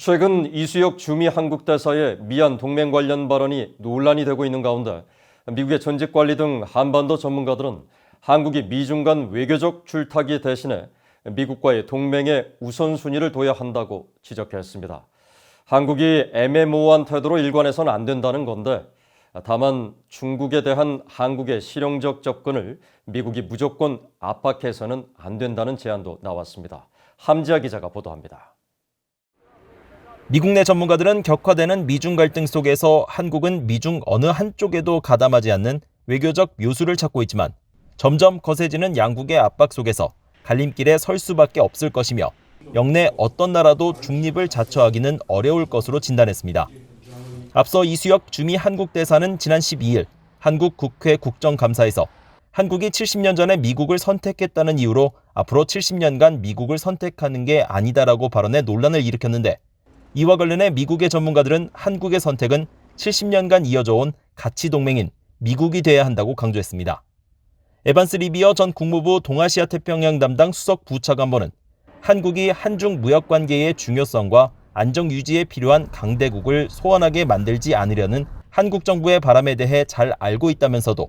최근 이수혁 주미 한국 대사의 미얀 동맹 관련 발언이 논란이 되고 있는 가운데 미국의 전직 관리 등 한반도 전문가들은 한국이 미중 간 외교적 줄타기 대신에 미국과의 동맹에 우선순위를 둬야 한다고 지적했습니다. 한국이 애매모호한 태도로 일관해서는 안 된다는 건데 다만 중국에 대한 한국의 실용적 접근을 미국이 무조건 압박해서는 안 된다는 제안도 나왔습니다. 함지아 기자가 보도합니다. 미국 내 전문가들은 격화되는 미중 갈등 속에서 한국은 미중 어느 한쪽에도 가담하지 않는 외교적 묘수를 찾고 있지만 점점 거세지는 양국의 압박 속에서 갈림길에 설 수밖에 없을 것이며 영내 어떤 나라도 중립을 자처하기는 어려울 것으로 진단했습니다. 앞서 이수혁 주미 한국 대사는 지난 12일 한국 국회 국정감사에서 한국이 70년 전에 미국을 선택했다는 이유로 앞으로 70년간 미국을 선택하는 게 아니다라고 발언해 논란을 일으켰는데 이와 관련해 미국의 전문가들은 한국의 선택은 70년간 이어져온 가치 동맹인 미국이 돼야 한다고 강조했습니다. 에반스 리비어 전 국무부 동아시아 태평양 담당 수석 부차관보는 한국이 한중 무역 관계의 중요성과 안정 유지에 필요한 강대국을 소원하게 만들지 않으려는 한국 정부의 바람에 대해 잘 알고 있다면서도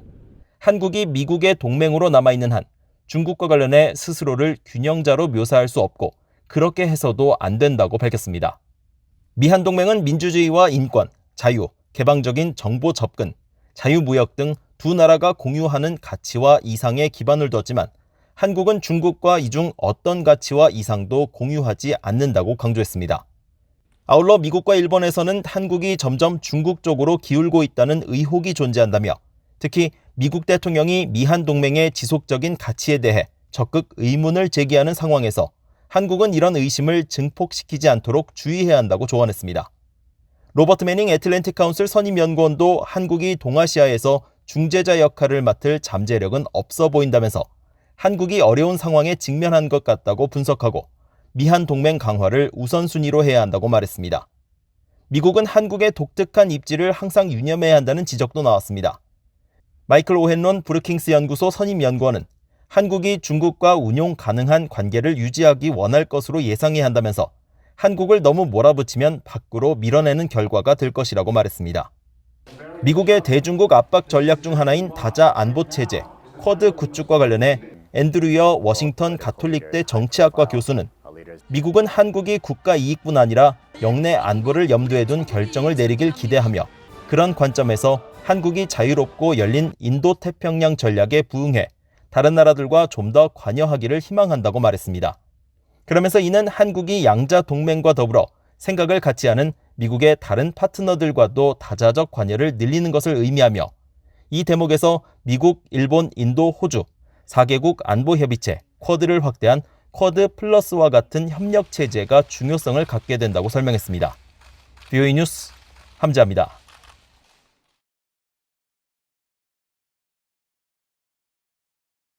한국이 미국의 동맹으로 남아있는 한 중국과 관련해 스스로를 균형자로 묘사할 수 없고 그렇게 해서도 안 된다고 밝혔습니다. 미한 동맹은 민주주의와 인권, 자유, 개방적인 정보 접근, 자유무역 등 두 나라가 공유하는 가치와 이상에 기반을 뒀지만 한국은 중국과 이 중 어떤 가치와 이상도 공유하지 않는다고 강조했습니다. 아울러 미국과 일본에서는 한국이 점점 중국 쪽으로 기울고 있다는 의혹이 존재한다며 특히 미국 대통령이 미한 동맹의 지속적인 가치에 대해 적극 의문을 제기하는 상황에서 한국은 이런 의심을 증폭시키지 않도록 주의해야 한다고 조언했습니다. 로버트 매닝 애틀랜틱 카운슬 선임연구원도 한국이 동아시아에서 중재자 역할을 맡을 잠재력은 없어 보인다면서 한국이 어려운 상황에 직면한 것 같다고 분석하고 미한 동맹 강화를 우선순위로 해야 한다고 말했습니다. 미국은 한국의 독특한 입지를 항상 유념해야 한다는 지적도 나왔습니다. 마이클 오헨론 브루킹스 연구소 선임연구원은 한국이 중국과 운용 가능한 관계를 유지하기 원할 것으로 예상해야 한다면서 한국을 너무 몰아붙이면 밖으로 밀어내는 결과가 될 것이라고 말했습니다. 미국의 대중국 압박 전략 중 하나인 다자 안보 체제, 쿼드 구축과 관련해 앤드류어 워싱턴 가톨릭대 정치학과 교수는 미국은 한국이 국가 이익뿐 아니라 영내 안보를 염두에 둔 결정을 내리길 기대하며 그런 관점에서 한국이 자유롭고 열린 인도태평양 전략에 부응해 다른 나라들과 좀 더 관여하기를 희망한다고 말했습니다. 그러면서 이는 한국이 양자 동맹과 더불어 생각을 같이 하는 미국의 다른 파트너들과도 다자적 관여를 늘리는 것을 의미하며 이 대목에서 미국, 일본, 인도, 호주 4개국 안보협의체 쿼드를 확대한 쿼드 플러스와 같은 협력 체제가 중요성을 갖게 된다고 설명했습니다. VOA 뉴스 함지아입니다.